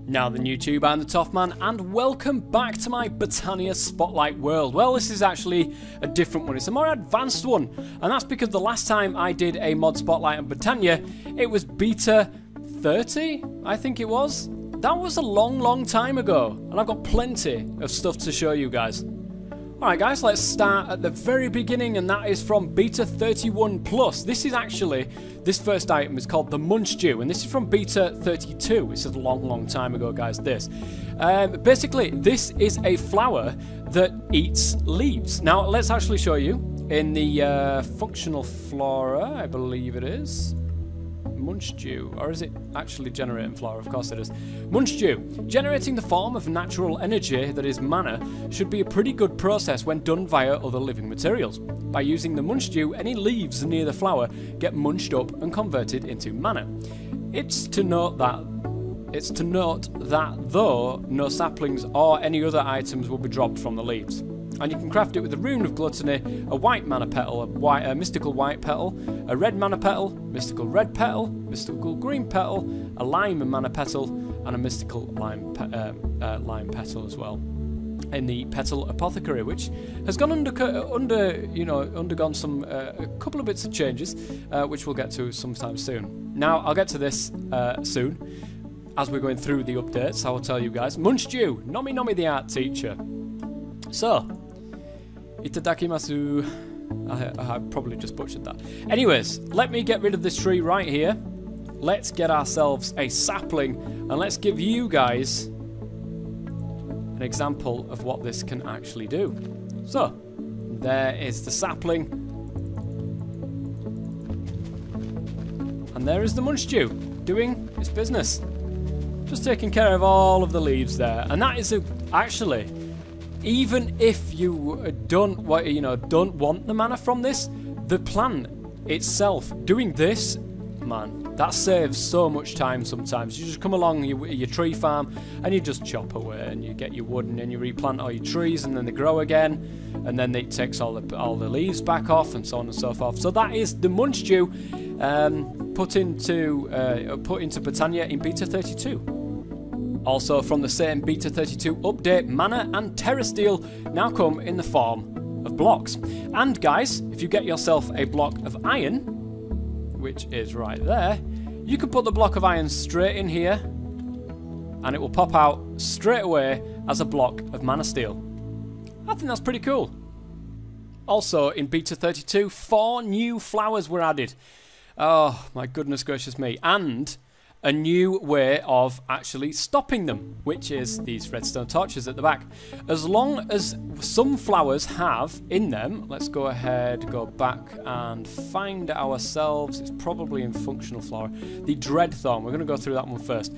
Now then YouTube, I'm the Toff Man and welcome back to my Botania Spotlight world. Well, this is actually a different one, it's a more advanced one, and that's because the last time I did a mod Spotlight on Botania, it was beta 30, I think it was. That was a long time ago, and I've got plenty of stuff to show you guys. Alright guys, let's start at the very beginning, and that is from beta 31+. This is actually, this first item is called the Munched, and this is from beta 32. This is a long time ago, guys, this. Basically, this is a flower that eats leaves. Now, let's actually show you in the functional flora, I believe it is. Munched, or is it actually generating flora? Of course it is. Munched, generating the form of natural energy that is mana should be a pretty good process when done via other living materials. By using the Munched, any leaves near the flower get munched up and converted into mana. It's to note that though no saplings or any other items will be dropped from the leaves. And you can craft it with the Rune of Gluttony, a white mana petal, a mystical white petal, a red mana petal, mystical red petal, mystical green petal, a lime mana petal, and a mystical lime petal as well. In the Petal Apothecary, which has gone undergone some a couple of bits of changes, which we'll get to sometime soon. Now I'll get to this soon, as we're going through the updates. I will tell you guys. Munched, Nomi the art teacher. So, itadakimasu. I probably just butchered that. Anyways, let me get rid of this tree right here. Let's get ourselves a sapling, and let's give you guys an example of what this can actually do. So, there is the sapling. And there is the Munched, doing its business. Just taking care of all of the leaves there. And that is actually... even if you don't want the mana from this, the plant itself doing this, man, that saves so much time sometimes. You just come along your tree farm and you just chop away and you get your wood and then you replant all your trees and then they grow again and then it takes all the leaves back off and so on and so forth. So that is the Munched put into Botania in beta 32. Also from the same beta 32 update, mana and Terra Steel now come in the form of blocks. And guys, if you get yourself a block of iron, which is right there, you can put the block of iron straight in here and it will pop out straight away as a block of mana steel. I think that's pretty cool. Also in beta 32, 4 new flowers were added. Oh my goodness gracious me. And a new way of actually stopping them, which is these redstone torches at the back. As long as some flowers have in them, let's go ahead, go back and find ourselves, it's probably in functional flora, the dread thorn. We're going to go through that one first.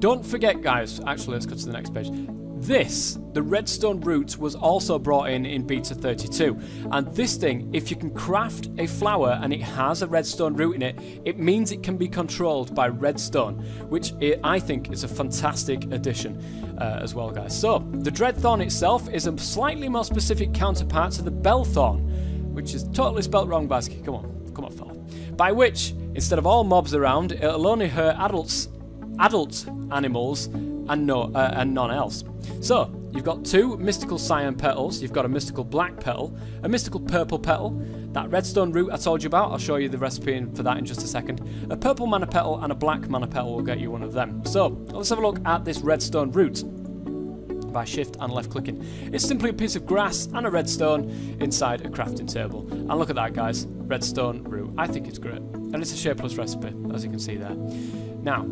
Don't forget guys, actually let's go to the next page. This, the redstone root, was also brought in beta 32, and this thing, if you can craft a flower and it has a redstone root in it, it means it can be controlled by redstone, which I think is a fantastic addition as well guys. So, the Dreadthorn itself is a slightly more specific counterpart to the Bellthorn, which is totally spelt wrong, Vazkii, come on fella. By which, instead of all mobs around, it'll only hurt adult animals and none else. So, you've got 2 mystical cyan petals, you've got a mystical black petal, a mystical purple petal, that redstone root I told you about, I'll show you the recipe for that in just a second, a purple mana petal and a black mana petal will get you one of them. So, let's have a look at this redstone root by shift and left clicking. It's simply a piece of grass and a redstone inside a crafting table. And look at that guys, redstone root. I think it's great. And it's a shapeless recipe, as you can see there. Now,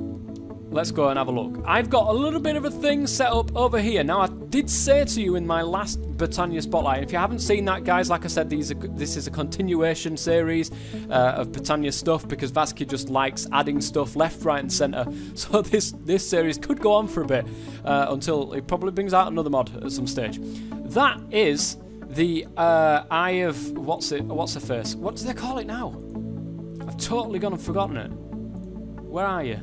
let's go and have a look. I've got a little bit of a thing set up over here. Now, I did say to you in my last Botania Spotlight, if you haven't seen that, guys, like I said, this is a continuation series of Botania stuff because Vazkii just likes adding stuff left, right, and centre. So this series could go on for a bit until it probably brings out another mod at some stage. That is the Eye of... What's the face? What do they call it now? I've totally gone and forgotten it. Where are you?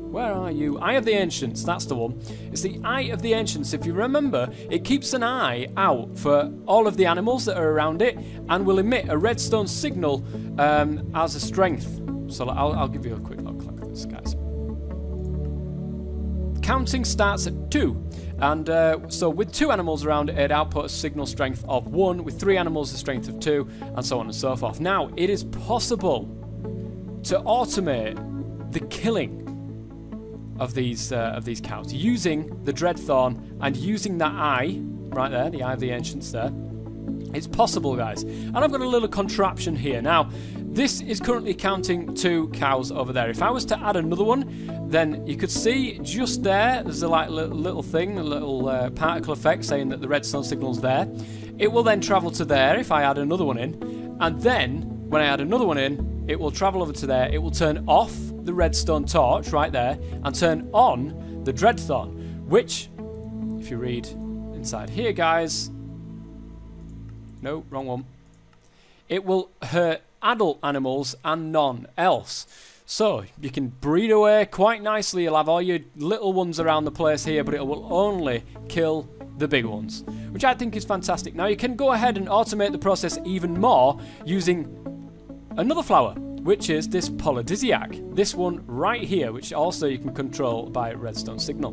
Where are you? Eye of the Ancients, that's the one. It's the Eye of the Ancients. If you remember, it keeps an eye out for all of the animals that are around it and will emit a redstone signal as a strength. So I'll give you a quick look at this, guys. Counting starts at 2. And so with 2 animals around, it outputs a signal strength of 1. With 3 animals, a strength of 2. And so on and so forth. Now, it is possible to automate the killing of these cows using the Dreadthorn and using that eye right there, the Eye of the Ancients there. It's possible, guys. And I've got a little contraption here. Now, this is currently counting 2 cows over there. If I was to add another one, then you could see just there's a little thing, a little particle effect saying that the redstone signal's there. It will then travel to there if I add another one in. And then, when I add another one in, it will travel over to there. It will turn off the redstone torch right there and turn on the Dreadthorn, which, if you read inside here, guys, no, wrong one, it will hurt adult animals and none else. So you can breed away quite nicely. You'll have all your little ones around the place here, but it will only kill the big ones, which I think is fantastic. Now you can go ahead and automate the process even more using another flower, which is this Polydisiac. This one right here, which also you can control by redstone signal.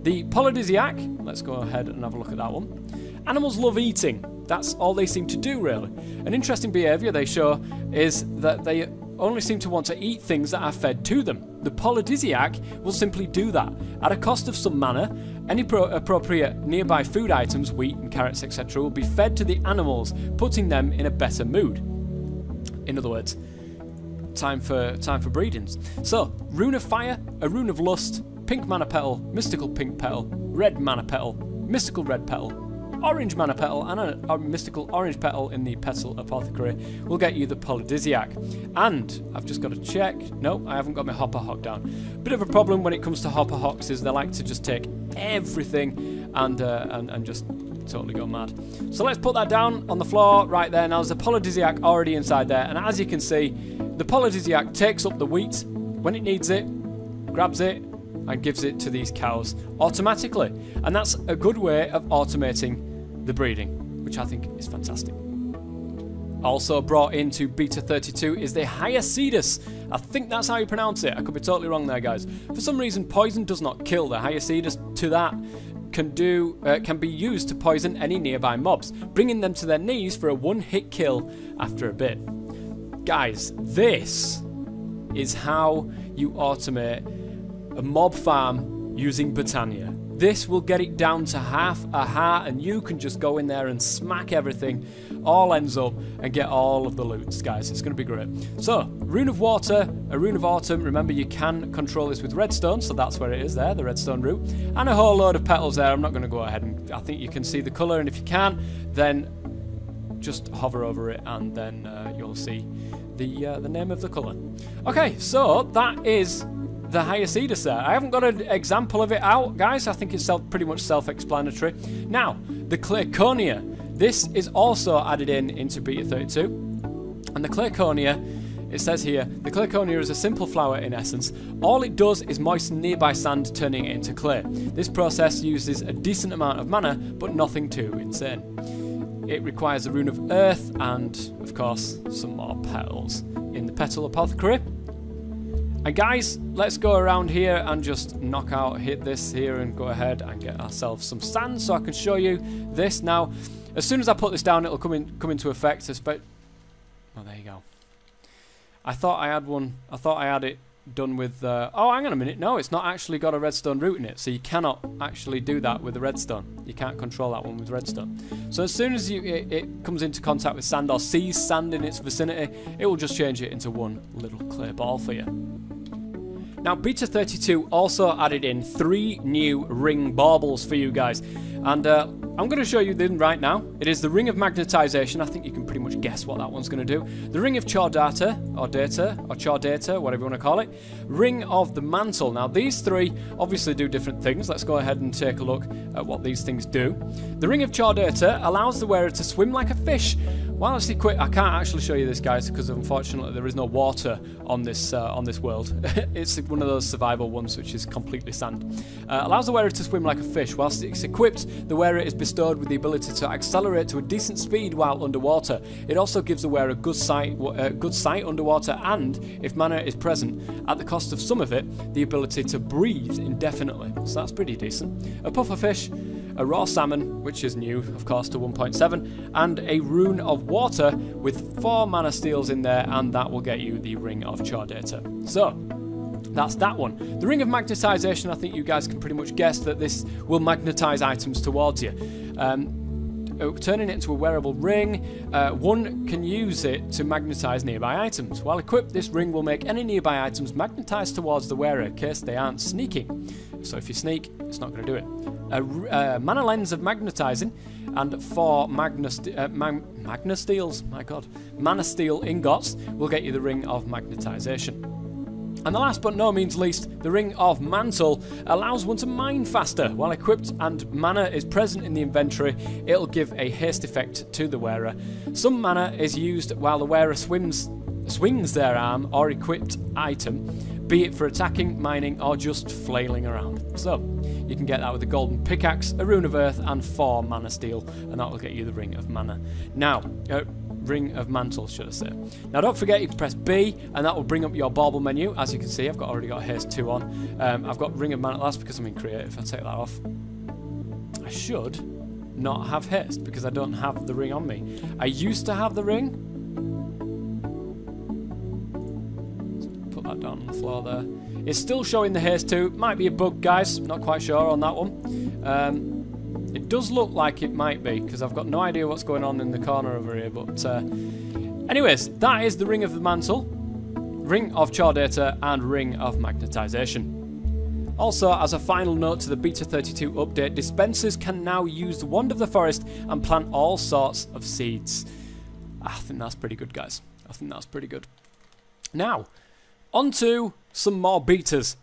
The Polydisiac, let's go ahead and have a look at that one. Animals love eating. That's all they seem to do, really. An interesting behaviour they show is that they only seem to want to eat things that are fed to them. The Polydisiac will simply do that. At a cost of some mana, any appropriate nearby food items, wheat and carrots, etc., will be fed to the animals, putting them in a better mood. In other words, time for breedings. So, Rune of Fire, a Rune of Lust, Pink Mana Petal, Mystical Pink Petal, Red Mana Petal, Mystical Red Petal, Orange Mana Petal, and a Mystical Orange Petal in the Petal Apothecary will get you the Polydisiac. And I've just got to check. No, I haven't got my Hopper Hock down. Bit of a problem when it comes to Hopper Hocks is they like to just take everything and just totally go mad. So let's put that down on the floor right there. Now there's a Polydisiac already inside there, and as you can see, the Polydisiac takes up the wheat when it needs it, grabs it, and gives it to these cows automatically. And that's a good way of automating the breeding, which I think is fantastic. Also brought into Beta 32 is the Hyacidus. I think that's how you pronounce it. I could be totally wrong there, guys. For some reason, poison does not kill. The Hyacidus to that can be used to poison any nearby mobs, bringing them to their knees for a one-hit kill after a bit. Guys, this is how you automate a mob farm using Botania. This will get it down to half a heart, and you can just go in there and smack everything, all ends up, and get all of the loots, guys. It's going to be great. So, Rune of Water, a Rune of Autumn. Remember, you can control this with redstone, so that's where it is there, the redstone route. And a whole load of petals there. I'm not going to go ahead and I think you can see the colour, and if you can, then just hover over it, and then you'll see the name of the colour. Okay, so that is the Hyacidus there. I haven't got an example of it out, guys. I think it's pretty much self-explanatory. Now, the Clayconia. This is also added into Beta 32. And the Clayconia, it says here, the Clayconia is a simple flower in essence. All it does is moisten nearby sand, turning it into clay. This process uses a decent amount of mana, but nothing too insane. It requires a Rune of Earth and, of course, some more petals in the Petal Apothecary. And guys, let's go around here and just hit this here and go ahead and get ourselves some sand so I can show you this. Now, as soon as I put this down, it'll come into effect. Oh, there you go. I thought I had it done with... oh, hang on a minute. No, it's not actually got a redstone root in it, so you cannot actually do that with the redstone. You can't control that one with redstone. So as soon as it comes into contact with sand or sees sand in its vicinity, it will just change it into one little clay ball for you. Now, Beta 32 also added in 3 new ring baubles for you guys. And I'm going to show you them right now. It is the Ring of Magnetization. I think you can pretty much guess what that one's going to do. The Ring of Chordata, or Chordata, whatever you want to call it. Ring of the Mantle. Now, these 3 obviously do different things. Let's go ahead and take a look at what these things do. The Ring of Chordata allows the wearer to swim like a fish while it's equipped, I can't actually show you this, guys, because unfortunately there is no water on this world. It's one of those survival ones which is completely sand. Allows the wearer to swim like a fish. Whilst it's equipped, the wearer is bestowed with the ability to accelerate to a decent speed while underwater. It also gives the wearer good sight underwater, and, if mana is present, at the cost of some of it, the ability to breathe indefinitely. So that's pretty decent. A puffer fish, a raw salmon, which is new, of course, to 1.7, and a rune of water with 4 mana steals in there, and that will get you the Ring of Chore Data. So, that's that one. The Ring of Magnetization, I think you guys can pretty much guess that this will magnetize items towards you. Turning it into a wearable ring, one can use it to magnetize nearby items. While equipped, this ring will make any nearby items magnetize towards the wearer in case they aren't sneaking. So if you sneak, it's not going to do it. A mana lens of magnetizing and 4 mana steel ingots will get you the Ring of Magnetization. And the last but no means least, the Ring of Mantle allows one to mine faster. While equipped and mana is present in the inventory, it'll give a haste effect to the wearer. Some mana is used while the wearer swings their arm or equipped item, be it for attacking, mining, or just flailing around. So, you can get that with a golden pickaxe, a rune of earth, and 4 mana steel, and that will get you the Ring of Mana. Now, Ring of Mantle, should I say. Now, don't forget you can press B, and that will bring up your bauble menu. As you can see, I've already got haste 2 on. I've got Ring of Mantle, that's because I'm in creative. If I take that off, I should not have haste, because I don't have the ring on me. I used to have the ring. Put that down on the floor there. It's still showing the haste 2. Might be a bug, guys. Not quite sure on that one. It does look like it might be, because I've got no idea what's going on in the corner over here. But anyways, that is the Ring of the Mantle, Ring of Chore Data, and Ring of Magnetization. Also, as a final note to the Beta 32 update, dispensers can now use the Wand of the Forest and plant all sorts of seeds. I think that's pretty good, guys. I think that's pretty good. Now, on to some more betas.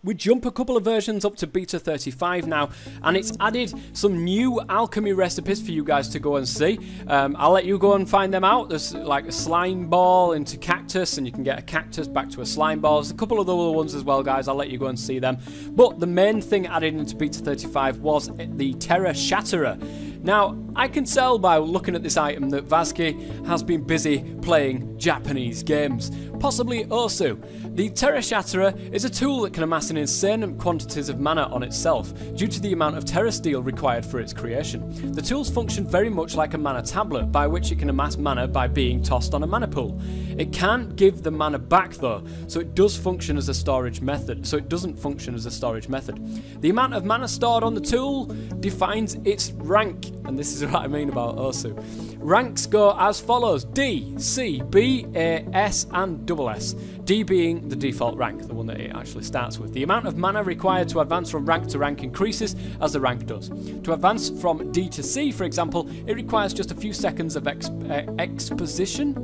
We jump a couple of versions up to Beta 35 now, and it's added some new alchemy recipes for you guys to go and see. I'll let you go and find them out. There's like a slime ball into cactus, and you can get a cactus back to a slime ball. There's a couple of other ones as well, guys. I'll let you go and see them. But the main thing added into Beta 35 was the Tera Shatterer. Now, I can tell by looking at this item that Vazkii has been busy playing Japanese games, possibly Osu. The Terra Shatterer is a tool that can amass an insane quantities of mana on itself, due to the amount of Terra Steel required for its creation. The tools function very much like a mana tablet, by which it can amass mana by being tossed on a mana pool. It can't give the mana back though, so it does function as a storage method, The amount of mana stored on the tool defines its rank, and this is what I mean about Osu. Ranks go as follows: D, C, B, A, S, and SS. D being the default rank, the one that it actually starts with. The amount of mana required to advance from rank to rank increases as the rank does. To advance from D to C, for example, it requires just a few seconds of exposition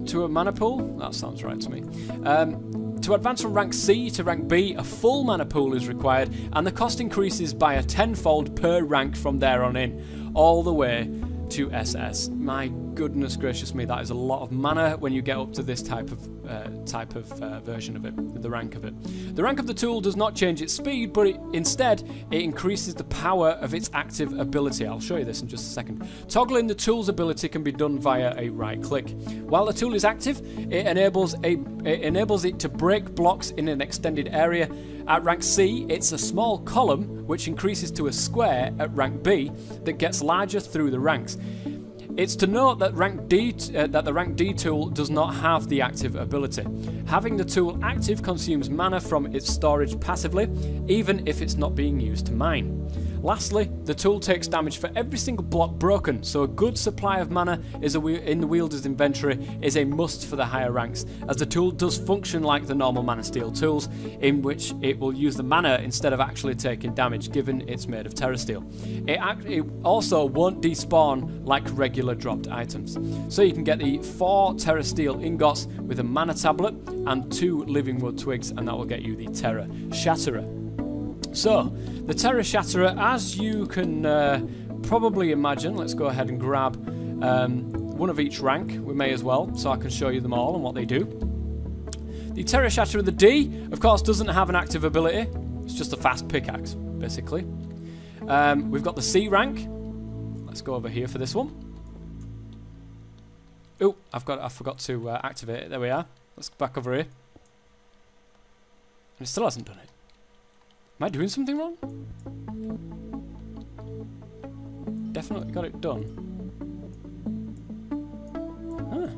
to a mana pool. That sounds right to me. To advance from rank C to rank B, a full mana pool is required, and the cost increases by a 10-fold per rank from there on in, all the way to SS. My goodness gracious me, that is a lot of mana when you get up to this type of version of it, the rank of it. The rank of the tool does not change its speed, but instead it increases the power of its active ability. I'll show you this in just a second. Toggling the tool's ability can be done via a right click. While the tool is active, it enables it to break blocks in an extended area. At rank C, it's a small column which increases to a square at rank B that gets larger through the ranks. It's to note that the rank D tool does not have the active ability. Having the tool active consumes mana from its storage passively, even if it's not being used to mine. Lastly, the tool takes damage for every single block broken, so a good supply of mana in the wielder's inventory is a must for the higher ranks, as the tool does function like the normal mana steel tools, in which it will use the mana instead of actually taking damage, given it's made of Terra Steel. It also won't despawn like regular dropped items. So you can get the 4 Terra Steel ingots with a mana tablet and 2 living wood twigs, and that will get you the Tera Shatterer. So, the Tera Shatterer, as you can probably imagine, let's go ahead and grab one of each rank. We may as well, so I can show you them all and what they do. The Tera Shatterer, the D, of course, doesn't have an active ability. It's just a fast pickaxe, basically. We've got the C rank. Let's go over here for this one. Oh, I forgot to activate it. There we are. Let's go back over here. And it still hasn't done it. Am I doing something wrong? Definitely got it done. Huh.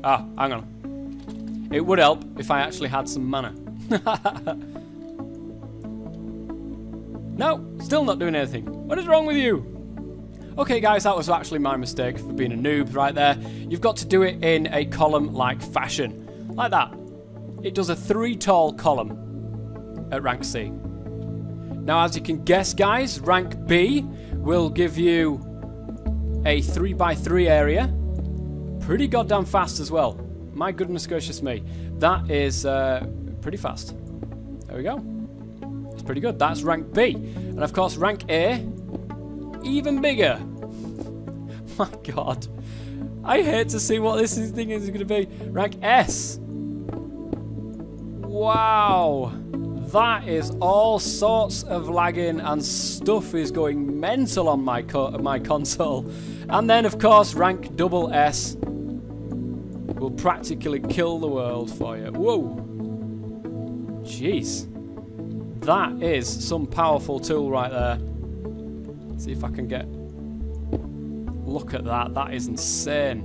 Ah, hang on. It would help if I actually had some mana. No, still not doing anything. What is wrong with you? Okay guys, that was actually my mistake for being a noob right there. You've got to do it in a column-like fashion. Like that. It does a 3 tall column at rank C. Now as you can guess guys, rank B will give you a 3x3 area. Pretty goddamn fast as well. My goodness gracious me. That is pretty fast. There we go. It's pretty good. That's rank B. And of course rank A, even bigger. My god. I hate to see what this thing is going to be. Rank S. Wow. That is all sorts of lagging and stuff is going mental on my console. And then of course rank double S will practically kill the world for you. Whoa. Jeez. That is some powerful tool right there. See if I can get... Look at that. That is insane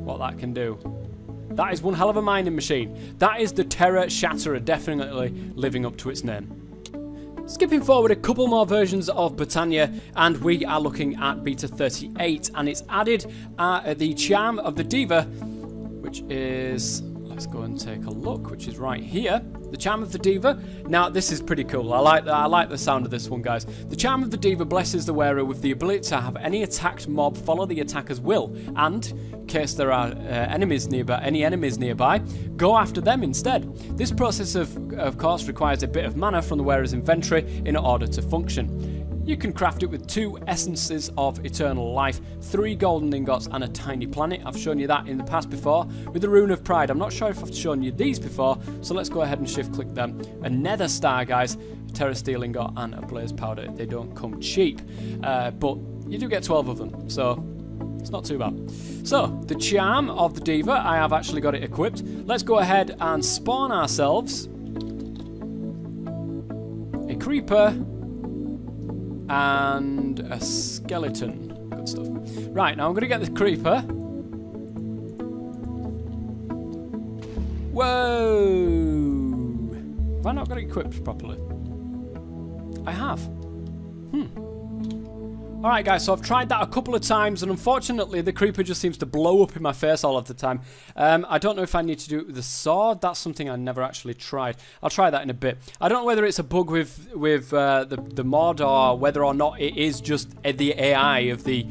what that can do. That is one hell of a mining machine. That is the Tera Shatterer, definitely living up to its name. Skipping forward a couple more versions of Botania, and we are looking at Beta 38, and it's added the Charm of the Diva, which is... Let's go and take a look, which is right here. The Charm of the Diva. Now, this is pretty cool. I like the sound of this one, guys. The Charm of the Diva blesses the wearer with the ability to have any attacked mob follow the attacker's will, and in case there are enemies nearby, go after them instead. This process, of course, requires a bit of mana from the wearer's inventory in order to function. You can craft it with 2 essences of eternal life, 3 golden ingots, and a tiny planet. I've shown you that in the past before with the Rune of Pride. I'm not sure if I've shown you these before, so let's go ahead and shift-click them. A Nether Star, guys, Terra Steel ingot, and a Blaze Powder. They don't come cheap, but you do get 12 of them, so it's not too bad. So, the Charm of the Diva, I have actually got it equipped. Let's go ahead and spawn ourselves a Creeper and a skeleton. Good stuff. Right, now I'm going to get the Creeper. Whoa! Have I not got it equipped properly? I have. Alright guys, so I've tried that a couple of times, and unfortunately the Creeper just seems to blow up in my face all of the time. I don't know if I need to do it with the sword. That's something I never actually tried. I'll try that in a bit. I don't know whether it's a bug with the mod, or whether or not it is just the AI of the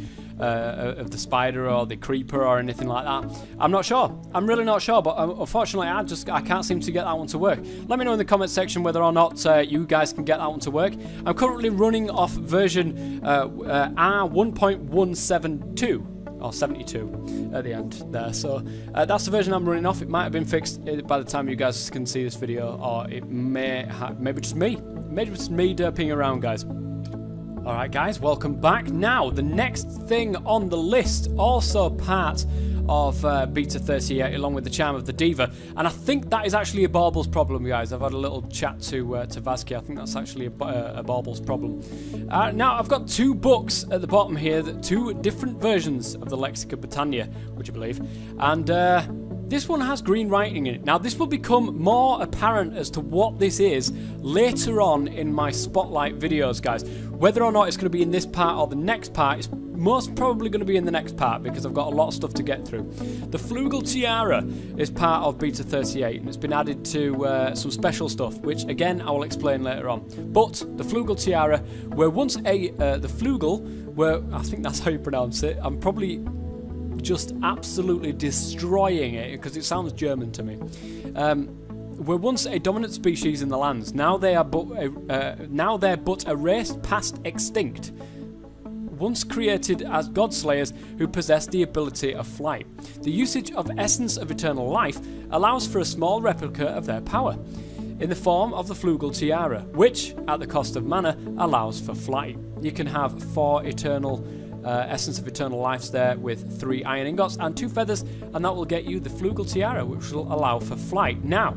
spider or the creeper or anything like that. I'm not sure. I'm really not sure, but unfortunately I can't seem to get that one to work. Let me know in the comment section whether or not you guys can get that one to work. I'm currently running off version R1.172 or 72 at the end there, so that's the version I'm running off. It might have been fixed by the time you guys can see this video, or it may maybe just me derping around, guys. Alright guys, welcome back. Now, the next thing on the list, also part of Beta 38, along with the Charm of the Diva, and I think that is actually a baubles problem, guys. I've had a little chat to Vazkii. I think that's actually a baubles problem. Now, I've got 2 books at the bottom here, 2 different versions of the Lexica Botania, would you believe? And this one has green writing in it. Now, this will become more apparent as to what this is later on in my spotlight videos, guys. Whether or not it's going to be in this part or the next part is most probably going to be in the next part, because I've got a lot of stuff to get through. The Flugel Tiara is part of Beta 38, and it's been added to some special stuff, which again I will explain later on. But the Flugel Tiara, where once the Flugel, where I think that's how you pronounce it. I'm probably just absolutely destroying it because it sounds German to me. Were once a dominant species in the lands. Now they're but a race past extinct. once created as godslayers who possess the ability of flight. The usage of Essence of Eternal Life allows for a small replica of their power, in the form of the Flugel Tiara, which, at the cost of mana, allows for flight. You can have 4 eternal Essence of Eternal Lives there with 3 iron ingots and 2 feathers, and that will get you the Flugel Tiara, which will allow for flight. Now,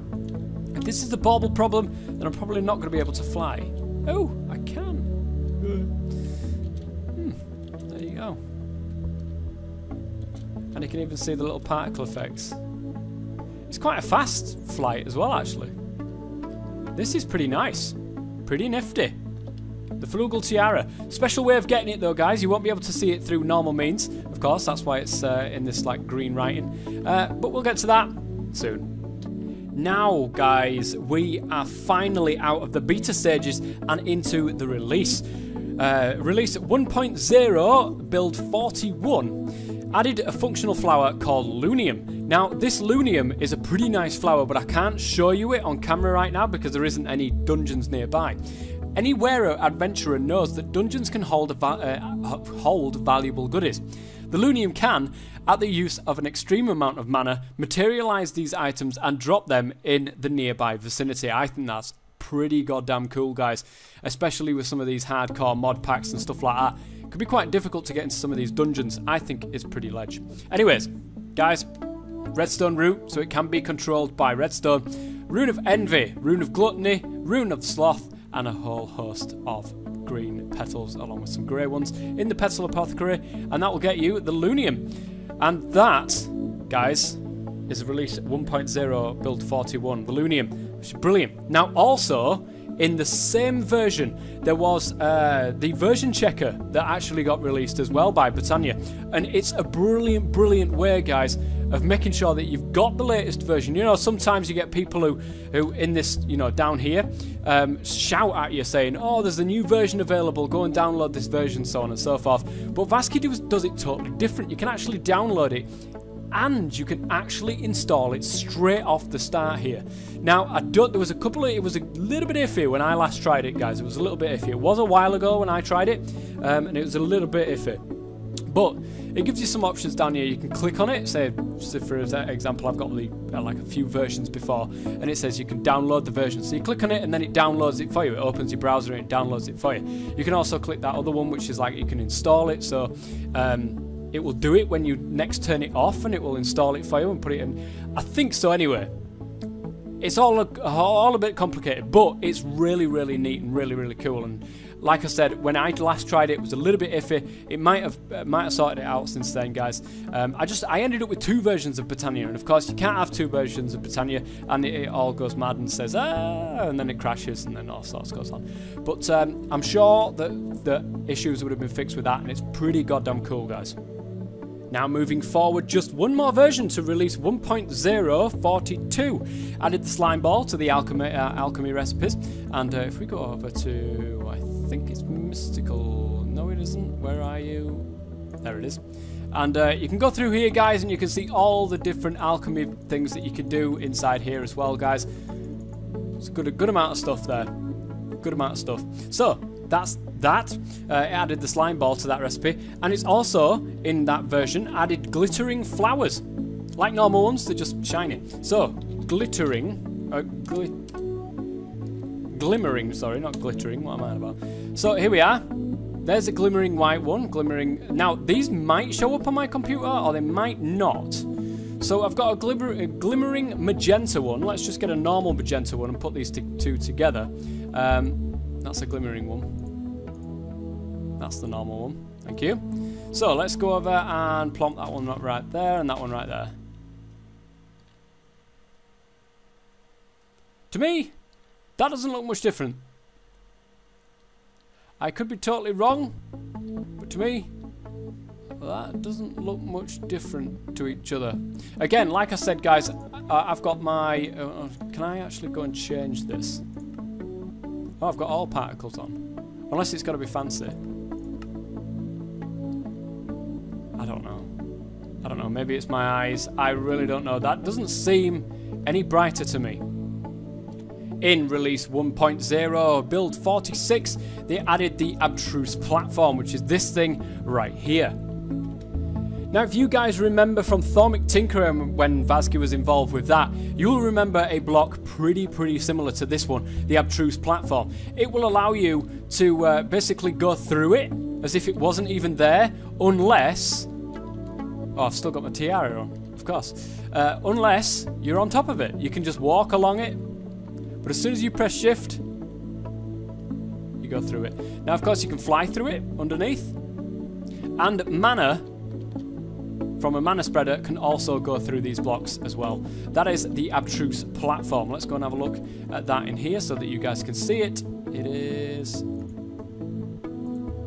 if this is the bauble problem, then I'm probably not going to be able to fly. Oh, I can. There you go. And you can even see the little particle effects. It's quite a fast flight as well, actually. This is pretty nice. Pretty nifty. The Flugel Tiara. Special way of getting it though, guys. You won't be able to see it through normal means. Of course, that's why it's in this like green writing. But we'll get to that soon. Now, guys, we are finally out of the beta stages and into the release. Release 1.0, build 41. Added a functional flower called Looniem. Now, this Looniem is a pretty nice flower, but I can't show you it on camera right now because there isn't any dungeons nearby. Any wearer adventurer knows that dungeons can hold valuable goodies. The Looniem can, at the use of an extreme amount of mana, materialize these items and drop them in the nearby vicinity. I think that's pretty goddamn cool, guys, especially with some of these hardcore mod packs and stuff like that. It could be quite difficult to get into some of these dungeons. I think it's pretty ledge. Anyways, guys, redstone root, so it can be controlled by redstone. Rune of Envy, Rune of Gluttony, Rune of Sloth, and a whole host of green petals along with some grey ones in the Petal Apothecary, and that will get you the Looniem. And that, guys, is release 1.0 build 41, the Looniem, which is brilliant. Now also, in the same version, there was the version checker that actually got released as well by Botania, and it's a brilliant, brilliant way, guys, of making sure that you've got the latest version. You know, sometimes you get people who in this, you know, down here, shout at you saying, oh, there's a new version available, go and download this version, so on and so forth. But Vazkii does it totally different. You can actually download it, and you can actually install it straight off the start here. Now, there was a couple of, it was a little bit iffy when I last tried it, guys. It was a little bit iffy. It was a while ago when I tried it, and it was a little bit iffy. But it gives you some options down here. You can click on it. Say for example, I've got like a few versions before, and it says you can download the version. So you click on it, and then it downloads it for you. It opens your browser and it downloads it for you. You can also click that other one, which is like you can install it. So it will do it when you next turn it off, and it will install it for you and put it in. I think so anyway. It's all a bit complicated, but it's really, really neat and really, really cool. And like I said, when I last tried it, it was a little bit iffy. It might have sorted it out since then, guys. I ended up with 2 versions of Botania, and of course you can't have 2 versions of Botania, and it all goes mad and says ah, and then it crashes, and then all sorts goes on. But I'm sure that the issues would have been fixed with that, and it's pretty goddamn cool, guys. Now moving forward, just one more version to release 1.042. Added the slime ball to the alchemy recipes, and if we go over to, I think it's mystical. No, it isn't. Where are you? There it is. And you can go through here, guys, and you can see all the different alchemy things that you can do inside here as well, guys. It's a good amount of stuff there. Good amount of stuff. So that's that. It added the slime ball to that recipe, and it's also in that version added glittering flowers, like normal ones. They're just shiny. So glittering, glimmering. Sorry, not glittering. What am I on about? So here we are. There's a glimmering white one. Glimmering. Now these might show up on my computer, or they might not. So I've got a glimmering magenta one. Let's just get a normal magenta one and put these two together. That's a glimmering one. That's the normal one. Thank you. So let's go over and plonk that one right there and that one right there. To me, that doesn't look much different. I could be totally wrong, but to me, that doesn't look much different to each other. Again, like I said, guys, I've got my... can I actually go and change this? Oh, I've got all particles on. Unless it's got to be fancy. I don't know. I don't know. Maybe it's my eyes. I really don't know. That doesn't seem any brighter to me. In release 1.0 build 46, they added the abstruse platform, which is this thing right here. Now, if you guys remember from Thormic Tinkerer when Vazkii was involved with that, you'll remember a block pretty similar to this one, the abstruse platform. It will allow you to basically go through it as if it wasn't even there, unless... Oh, I've still got my tiara on, of course. Unless you're on top of it. You can just walk along it, but as soon as you press shift, you go through it. Now, of course, you can fly through it underneath, and mana from a mana spreader can also go through these blocks as well. That is the abstruse platform. Let's go and have a look at that in here so that you guys can see it. It is...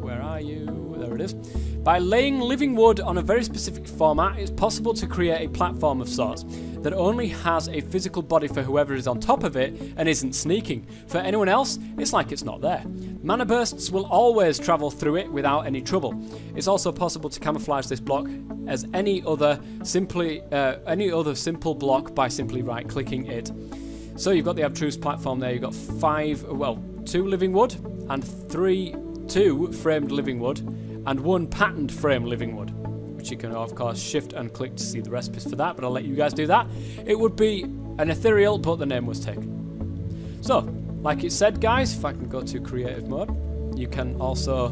Where are you? There it is. By laying living wood on a very specific format, it's possible to create a platform of sorts that only has a physical body for whoever is on top of it and isn't sneaking. For anyone else, it's like it's not there. Mana bursts will always travel through it without any trouble. It's also possible to camouflage this block as any other simple block by simply right-clicking it. So you've got the abstruse platform there. You've got 2 living wood and 2 framed living wood and 1 patterned frame living wood, which you can of course shift and click to see the recipes for that, but I'll let you guys do that. It would be an ethereal, but the name was taken. So, like it said, guys, if I can go to creative mode, you can also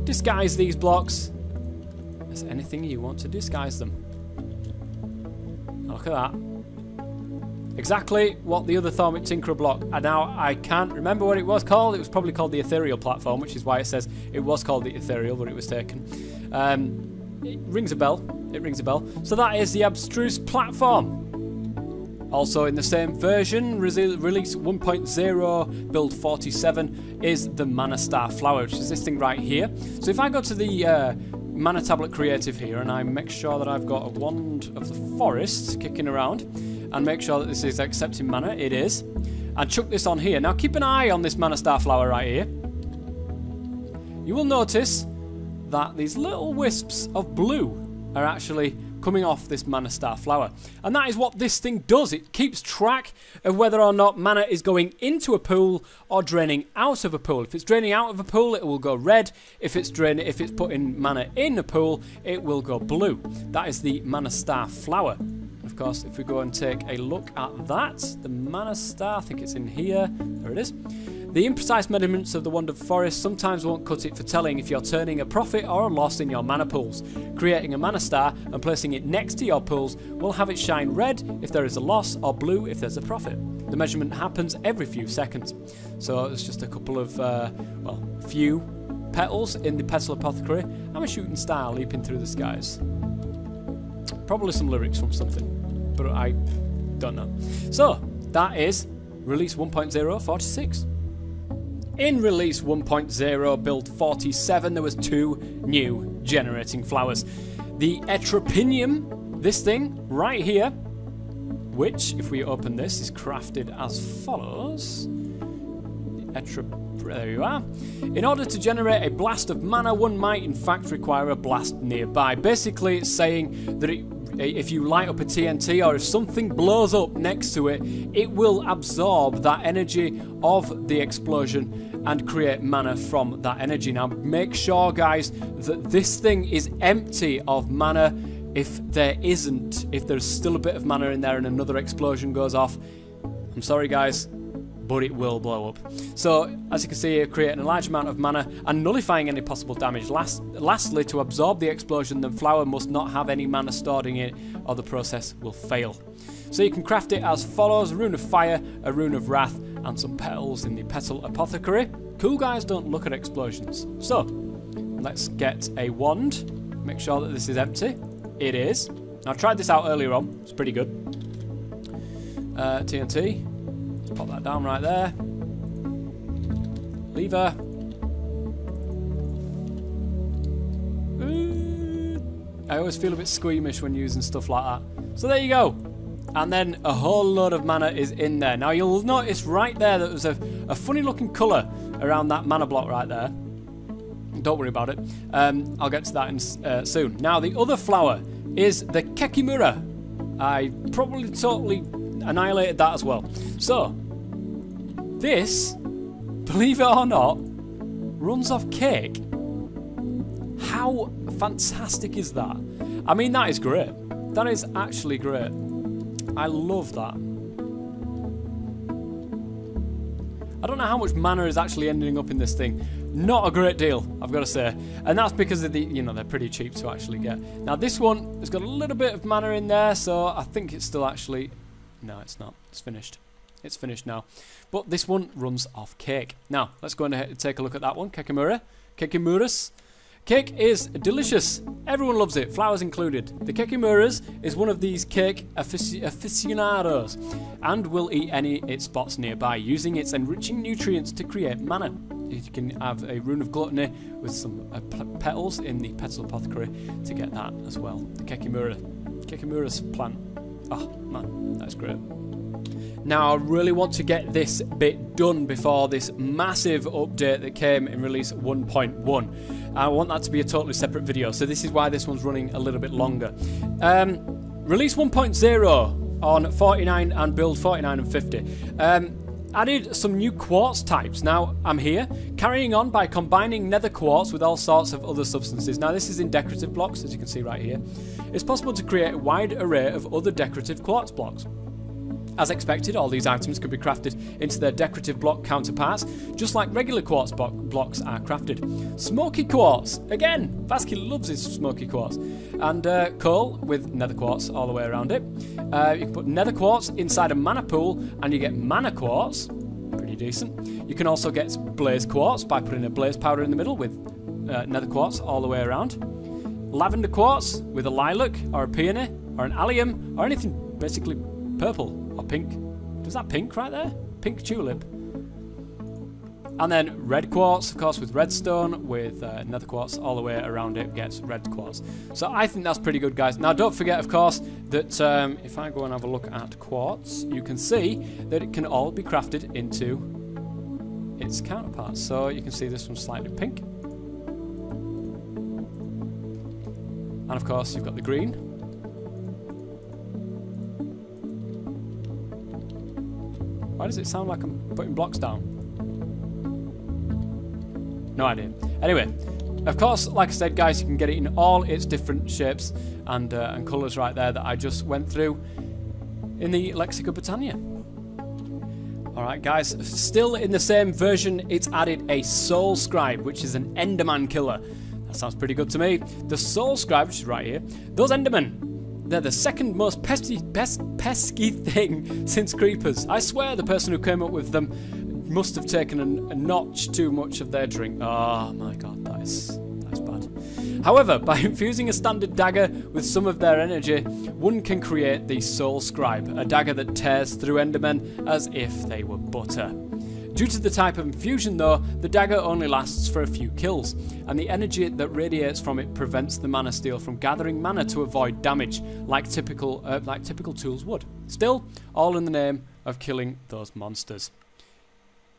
disguise these blocks as anything you want to disguise them. Look at that. Exactly what the other Thormic Tinkerer block. And now I can't remember what it was called. It was probably called the ethereal platform, which is why it says it was called the ethereal, but it was taken. It rings a bell. It rings a bell. So that is the abstruse platform. Also in the same version, release 1.0, build 47, is the Mana Star Flower, which is this thing right here. So if I go to the Mana Tablet Creative here, and I make sure that I've got a Wand of the Forest kicking around, and make sure that this is accepting mana, it is, and chuck this on here. Now keep an eye on this Mana Star Flower right here. You will notice that these little wisps of blue are actually coming off this Mana Star Flower. And that is what this thing does. It keeps track of whether or not mana is going into a pool or draining out of a pool. If it's draining out of a pool, it will go red. If it's putting mana in a pool, it will go blue. That is the Mana Star Flower. Of course, if we go and take a look at that, the Mana Star, I think it's in here. There it is. The imprecise measurements of the Wand of Forest sometimes won't cut it for telling if you're turning a profit or a loss in your mana pools. Creating a Mana Star and placing it next to your pools will have it shine red if there is a loss or blue if there's a profit. The measurement happens every few seconds. So it's just a couple of, few petals in the Petal Apothecary. I'm a shooting star leaping through the skies. Probably some lyrics from something, but I don't know. So, that is release 1.0 46. In release 1.0 build 47, there was 2 new generating flowers. The Etropinium, this thing right here, which, if we open this, is crafted as follows. There you are. In order to generate a blast of mana, one might in fact require a blast nearby. Basically, it's saying that if you light up a TNT or if something blows up next to it, it will absorb that energy of the explosion and create mana from that energy. Now, make sure, guys, that this thing is empty of mana. If there's still a bit of mana in there and another explosion goes off, I'm sorry, guys, but it will blow up. So, as you can see here, creating a large amount of mana and nullifying any possible damage. Lastly, to absorb the explosion, the flower must not have any mana stored in it, or the process will fail. So you can craft it as follows: a rune of fire, a rune of wrath, and some petals in the Petal Apothecary. Cool guys don't look at explosions. So, let's get a wand. Make sure that this is empty. It is. Now, I tried this out earlier on. It's pretty good. TNT. Pop that down right there. Lever. I always feel a bit squeamish when using stuff like that. So there you go. And then a whole load of mana is in there. Now you'll notice right there that there's a funny looking colour around that mana block right there. Don't worry about it. I'll get to that soon. Now the other flower is the Kekimura. I probably totally annihilated that as well. So, this, believe it or not, runs off cake. How fantastic is that? I mean, that is great. That is actually great. I love that. I don't know how much mana is actually ending up in this thing. Not a great deal, I've got to say. And that's because of the, you know, they're pretty cheap to actually get. Now this one has got a little bit of mana in there, so I think it's still actually... No, it's not. It's finished. It's finished now. But this one runs off cake. Now, let's go ahead and take a look at that one. Kekimura. Kekimuras. Cake is delicious. Everyone loves it, flowers included. The Kekimuras is one of these cake aficionados and will eat any it spots nearby, using its enriching nutrients to create mana. You can have a rune of gluttony with some petals in the Petal Apothecary to get that as well. The Kekimura's plant. Oh man, that's great. Now, I really want to get this bit done before this massive update that came in release 1.1. I want that to be a totally separate video, so this is why this one's running a little bit longer. Release 1.0 on 49 and build 49 and 50. Added some new quartz types. Now, I'm here, carrying on by combining nether quartz with all sorts of other substances. Now, this is in decorative blocks, as you can see right here. It's possible to create a wide array of other decorative quartz blocks. As expected, all these items can be crafted into their decorative block counterparts, just like regular quartz blocks are crafted. Smoky quartz, again, Vazkii loves his smoky quartz. And coal with nether quartz all the way around it. You can put nether quartz inside a mana pool and you get mana quartz, pretty decent. You can also get blaze quartz by putting a blaze powder in the middle with nether quartz all the way around. Lavender quartz with a lilac or a peony or an allium or anything basically purple. Or pink. Does that pink right there? Pink tulip. And then red quartz, of course, with redstone, with nether quartz all the way around it gets red quartz. So I think that's pretty good, guys. Now, don't forget, of course, that if I go and have a look at quartz, you can see that it can all be crafted into its counterparts. So you can see this one's slightly pink. And, of course, you've got the green. Why does it sound like I'm putting blocks down? No idea. Anyway, of course, like I said, guys, you can get it in all its different shapes and colours right there that I just went through in the Lexica Botania. Alright, guys, still in the same version, it's added a Soul Scribe, which is an Enderman killer. That sounds pretty good to me. The Soul Scribe, which is right here, those Endermen, they're the second most pesky thing since creepers. I swear the person who came up with them must have taken a notch too much of their drink. Oh my god, that's bad. However, by infusing a standard dagger with some of their energy, one can create the Soul Scribe, a dagger that tears through Endermen as if they were butter. Due to the type of infusion though, the dagger only lasts for a few kills, and the energy that radiates from it prevents the mana steel from gathering mana to avoid damage, like typical tools would. Still, all in the name of killing those monsters.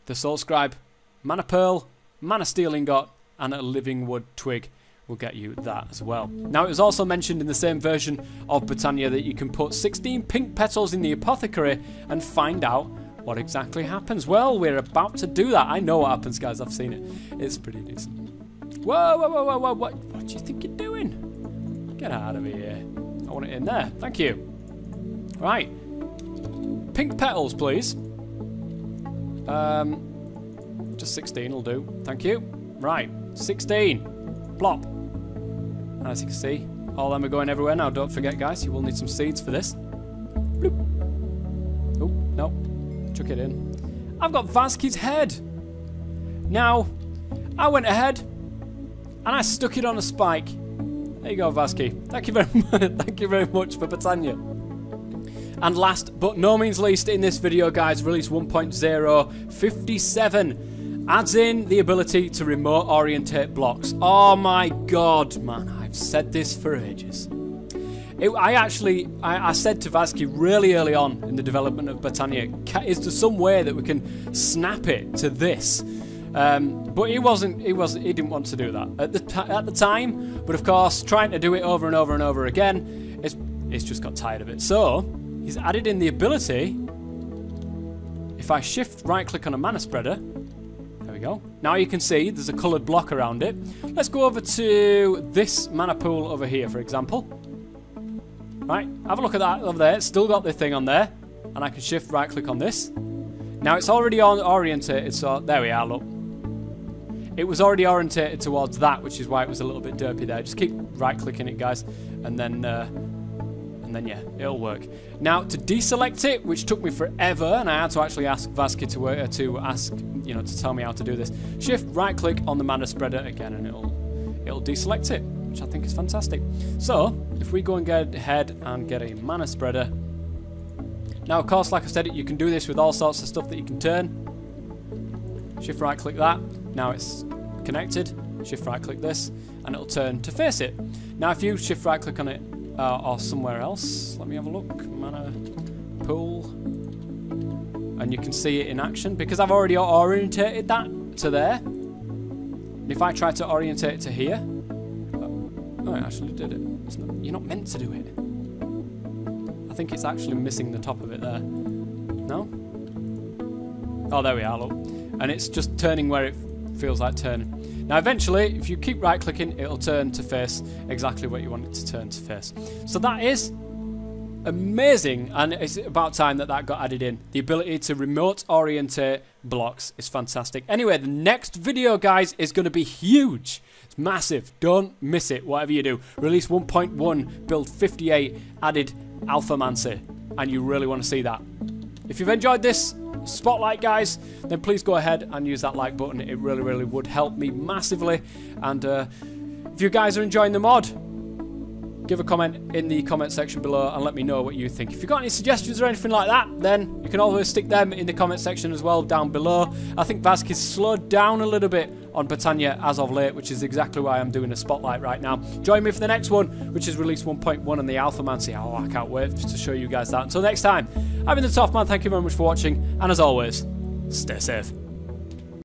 The Soul Scribe, mana pearl, mana steel ingot, and a living wood twig will get you that as well. Now, it was also mentioned in the same version of Botania that you can put 16 pink petals in the apothecary and find out what exactly happens. Well, we're about to do that. I know what happens, guys. I've seen it. It's pretty decent. Whoa, whoa, whoa, whoa, whoa. What do you think you're doing? Get out of here. I want it in there. Thank you. Right. Pink petals, please. Just 16 will do. Thank you. Right. 16. Plop. And as you can see, all them are going everywhere now. Don't forget, guys, you will need some seeds for this. Bloop. Oh, no. Chuck it in. I've got Vazkii's head. Now, I went ahead and I stuck it on a spike. There you go, Vazkii. Thank you very much. Thank you very much for Botania. And last but no means least in this video, guys, release 1.0 57 adds in the ability to remote orientate blocks. Oh my god, man, I've said this for ages. I said to Vazkii really early on in the development of Botania, is there some way that we can snap it to this? But he didn't want to do that at the time. But of course, trying to do it over and over and over again, it's just got tired of it. So he's added in the ability if I shift right click on a mana spreader, there we go. Now you can see there's a coloured block around it. Let's go over to this mana pool over here, for example. Right, have a look at that over there. It's still got the thing on there. And I can shift right click on this. Now it's already orientated, so there we are, look. It was already orientated towards that, which is why it was a little bit derpy there. Just keep right clicking it, guys, and then yeah, it'll work. Now to deselect it, which took me forever, and I had to actually ask Vazkii to tell me how to do this. Shift right click on the mana spreader again, and it'll deselect it, which I think is fantastic. So if we go and get ahead and get a mana spreader. Now, of course, like I said, you can do this with all sorts of stuff that you can turn. Shift right click that. Now it's connected. Shift right click this, and it'll turn to face it. Now, if you shift right click on it or somewhere else, let me have a look. Mana pool, and you can see it in action because I've already orientated that to there. And if I try to orientate it to here, oh, I actually did it. You're not meant to do it. I think it's actually missing the top of it there. No? Oh, there we are, look. And it's just turning where it feels like turning. Now, eventually, if you keep right-clicking, it'll turn to face exactly what you want it to turn to face. So that is amazing, and it's about time that got added in. The ability to remote orientate blocks is fantastic. Anyway, the next video, guys, is going to be huge. It's massive. Don't miss it, whatever you do. Release 1.1, build 58, added Alphamancy, and you really want to see that. If you've enjoyed this spotlight, guys, then please go ahead and use that like button. It really, really would help me massively. And if you guys are enjoying the mod, give a comment in the comment section below and let me know what you think. If you've got any suggestions or anything like that, then you can always stick them in the comment section as well down below. I think Vazkii's slowed down a little bit on Botania as of late, which is exactly why I'm doing a spotlight right now. Join me for the next one, which is release 1.1 and the Alphamancy. Oh, I can't wait to show you guys that. Until next time, I've been the Toff Man. Thank you very much for watching, and as always, stay safe.